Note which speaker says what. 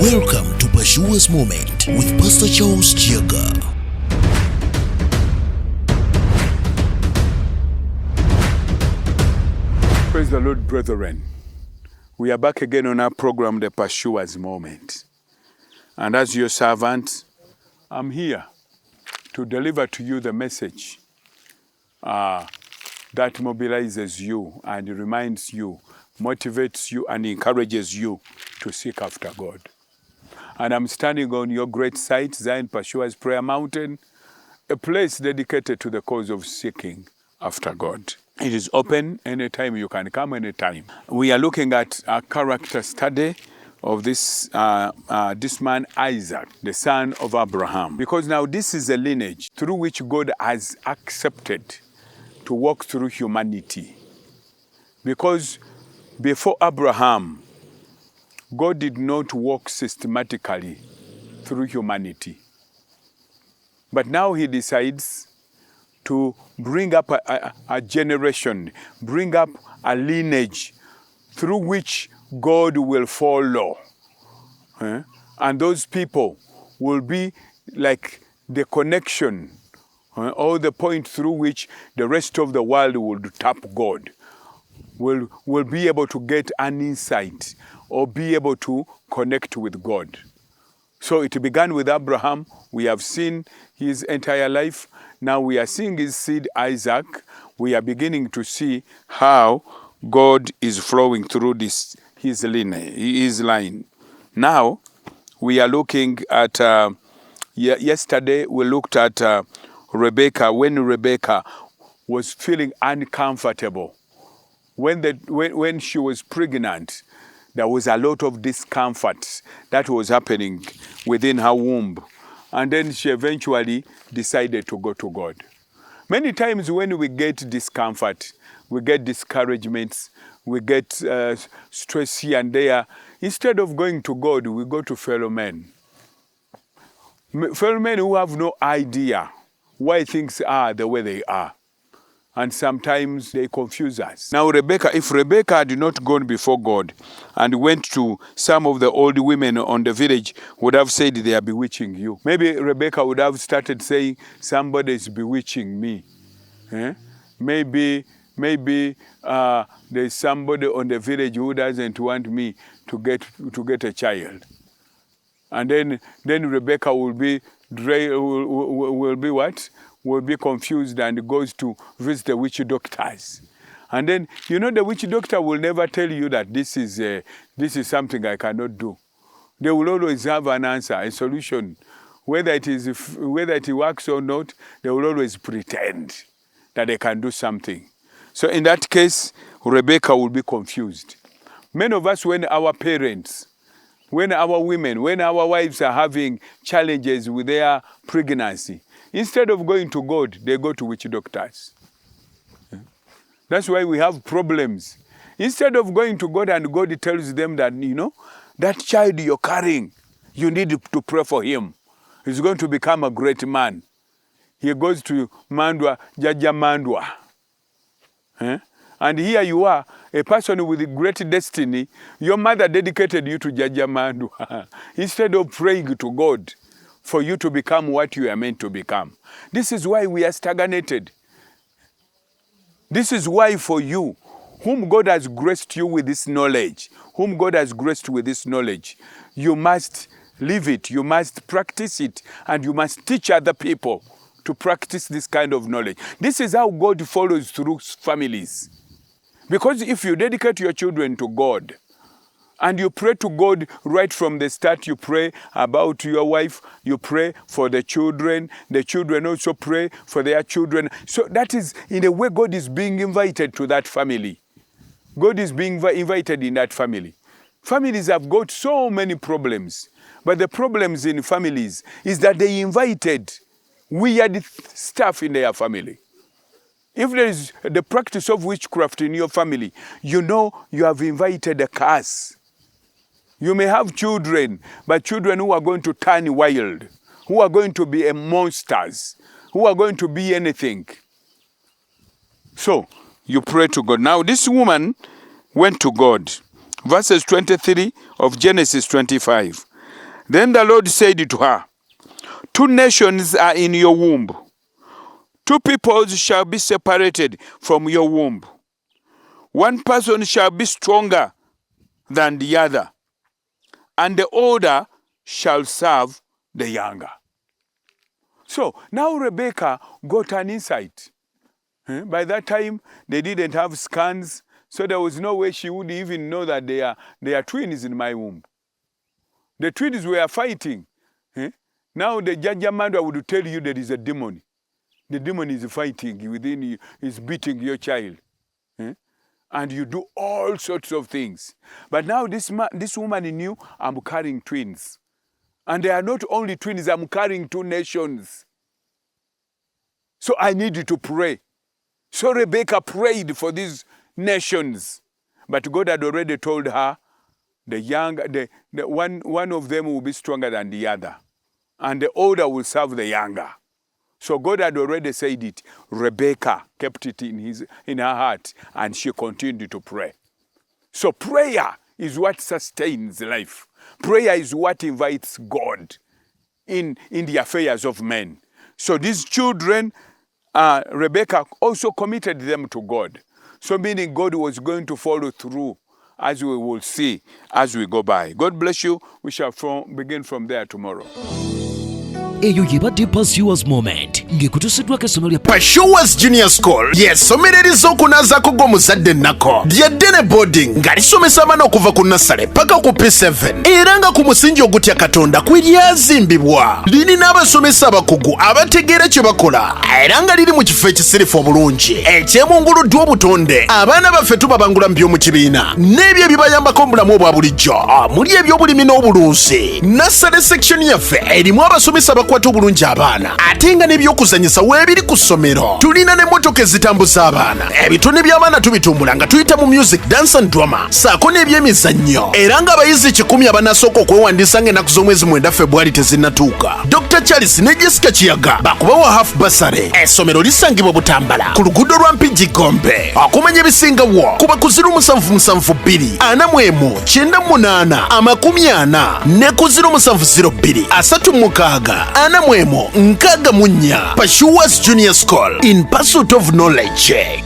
Speaker 1: Welcome to Pashua's Moment with Pastor Charles Kiyaga.
Speaker 2: Praise the Lord, brethren. We are back again on our program, the Pashua's Moment. And as your servant, I'm here to deliver to you the message that mobilizes you and reminds you, motivates you, and encourages you to seek after God. And I'm standing on your great site, Zion Pashua's Prayer Mountain, a place dedicated to the cause of seeking after God. It is open anytime. You can come anytime. We are looking at a character study of this man Isaac, the son of Abraham. Because now this is a lineage through which God has accepted to walk through humanity. Because before Abraham, God did not walk systematically through humanity. But now he decides to bring up a generation, bring up a lineage through which God will follow. And those people will be like the connection or the point through which the rest of the world will tap God, will be able to get an insight or be able to connect with God. So it began with Abraham. We have seen his entire life. Now we are seeing his seed, Isaac. We are beginning to see how God is flowing through his line. Now we are looking at, yesterday we looked at Rebecca, when Rebecca was feeling uncomfortable. When she was pregnant, there was a lot of discomfort that was happening within her womb. And then she eventually decided to go to God. Many times when we get discomfort, we get discouragements, we get stress here and there, instead of going to God, we go to fellow men. Fellow men who have no idea why things are the way they are. And sometimes they confuse us. Now if Rebecca had not gone before God and went to some of the old women on the village, would have said they are bewitching you. Maybe Rebecca would have started saying, somebody is bewitching me. Maybe there's somebody on the village who doesn't want me to get a child. And then Rebecca will be what? Will be confused and goes to visit the witch doctors. And then, the witch doctor will never tell you that this is something I cannot do. They will always have an answer, a solution. Whether it works or not, they will always pretend that they can do something. So in that case, Rebecca will be confused. Many of us, when our parents, when our women, when our wives are having challenges with their pregnancy, instead of going to God, they go to witch doctors. That's why we have problems. Instead of going to God and God tells them that, that child you're carrying, you need to pray for him. He's going to become a great man. He goes to Mandwa, Jaja Mandwa. And here you are, a person with a great destiny. Your mother dedicated you to Jaja Mandwa. Instead of praying to God for you to become what you are meant to become. This is why we are stagnated. This is why for you, whom God has graced you with this knowledge, you must live it, you must practice it, and you must teach other people to practice this kind of knowledge. This is how God follows through families. Because if you dedicate your children to God, and you pray to God right from the start, you pray about your wife, you pray for the children also pray for their children. So that is, in a way, God is being invited to that family. God is being invited in that family. Families have got so many problems, but the problems in families is that they invited weird stuff in their family. If there is the practice of witchcraft in your family, you have invited a curse. You may have children, but children who are going to turn wild, who are going to be monsters, who are going to be anything. So, you pray to God. Now, this woman went to God. Verses 23 of Genesis 25. Then the Lord said to her, 2 nations are in your womb. 2 peoples shall be separated from your womb. 1 person shall be stronger than the other, and the older shall serve the younger. So now Rebecca got an insight. By that time, they didn't have scans, so there was no way she would even know that they are twins in my womb. The twins were fighting. Now the judgment would tell you there is a demon. The demon is fighting within you, is beating your child. And you do all sorts of things. But now this woman knew, I'm carrying twins. And they are not only twins, I'm carrying 2 nations. So I need to pray. So Rebecca prayed for these nations. But God had already told her, the one of them will be stronger than the other. And the older will serve the younger. So God had already said it. Rebecca kept it in her heart, and she continued to pray. So prayer is what sustains life. Prayer is what invites God in the affairs of men. So these children, Rebecca also committed them to God. So meaning God was going to follow through, as we will see as we go by. God bless you. We shall begin from there tomorrow.
Speaker 1: Eyo yibadde Pursuers Moment ng'ekutuusiddwako essomero lya
Speaker 3: Pursuers Junior School ly'essomereriza okunazaako gw'omuzadde nnako lya ddene boarding nga lisomesa abaana okuva ku nasale paka ku P7 era nga ku musingi ogutya Katonda kwe lyazimbibwa. Lirina abasomesa abakugu abategeera kye bakola era nga liri mu kifo ekisirifu obulungi ekyemunguluddwa obutonde. Abaana baffe tubabangula mu by'omu kibiina n'ebyo ebibayambako mu bulamu obwa bulijjo omuli eby'obulimi n'obulunzi. Nasale section yaffe erimu abasomesa bakwata obulungi abaana ate nga n'ebyokuzanyisa weebiri ku ssomero. Tulina n'emmotoka ezitambuza abaana. Ebitone by'abaana tubitumbula nga tuyita mu music, dance and drama saako n'ebyemizannyo era ng'abayizi 100 abanasooka okwewandiisa ng'ennaku z'omwezi 9 February tezinnatuuka. Dr. Charles ne Jessica Kiyaga bakubawa half basare. Essomero lisangibwa Butambala ku luguudo lwa Mpigi Gombe. Okumanya ebisingawo kuba ku 0772 41 98 ne ku 0702 36 ana mwemo nkaga munya. Pursuers Junior School, in pursuit of knowledge.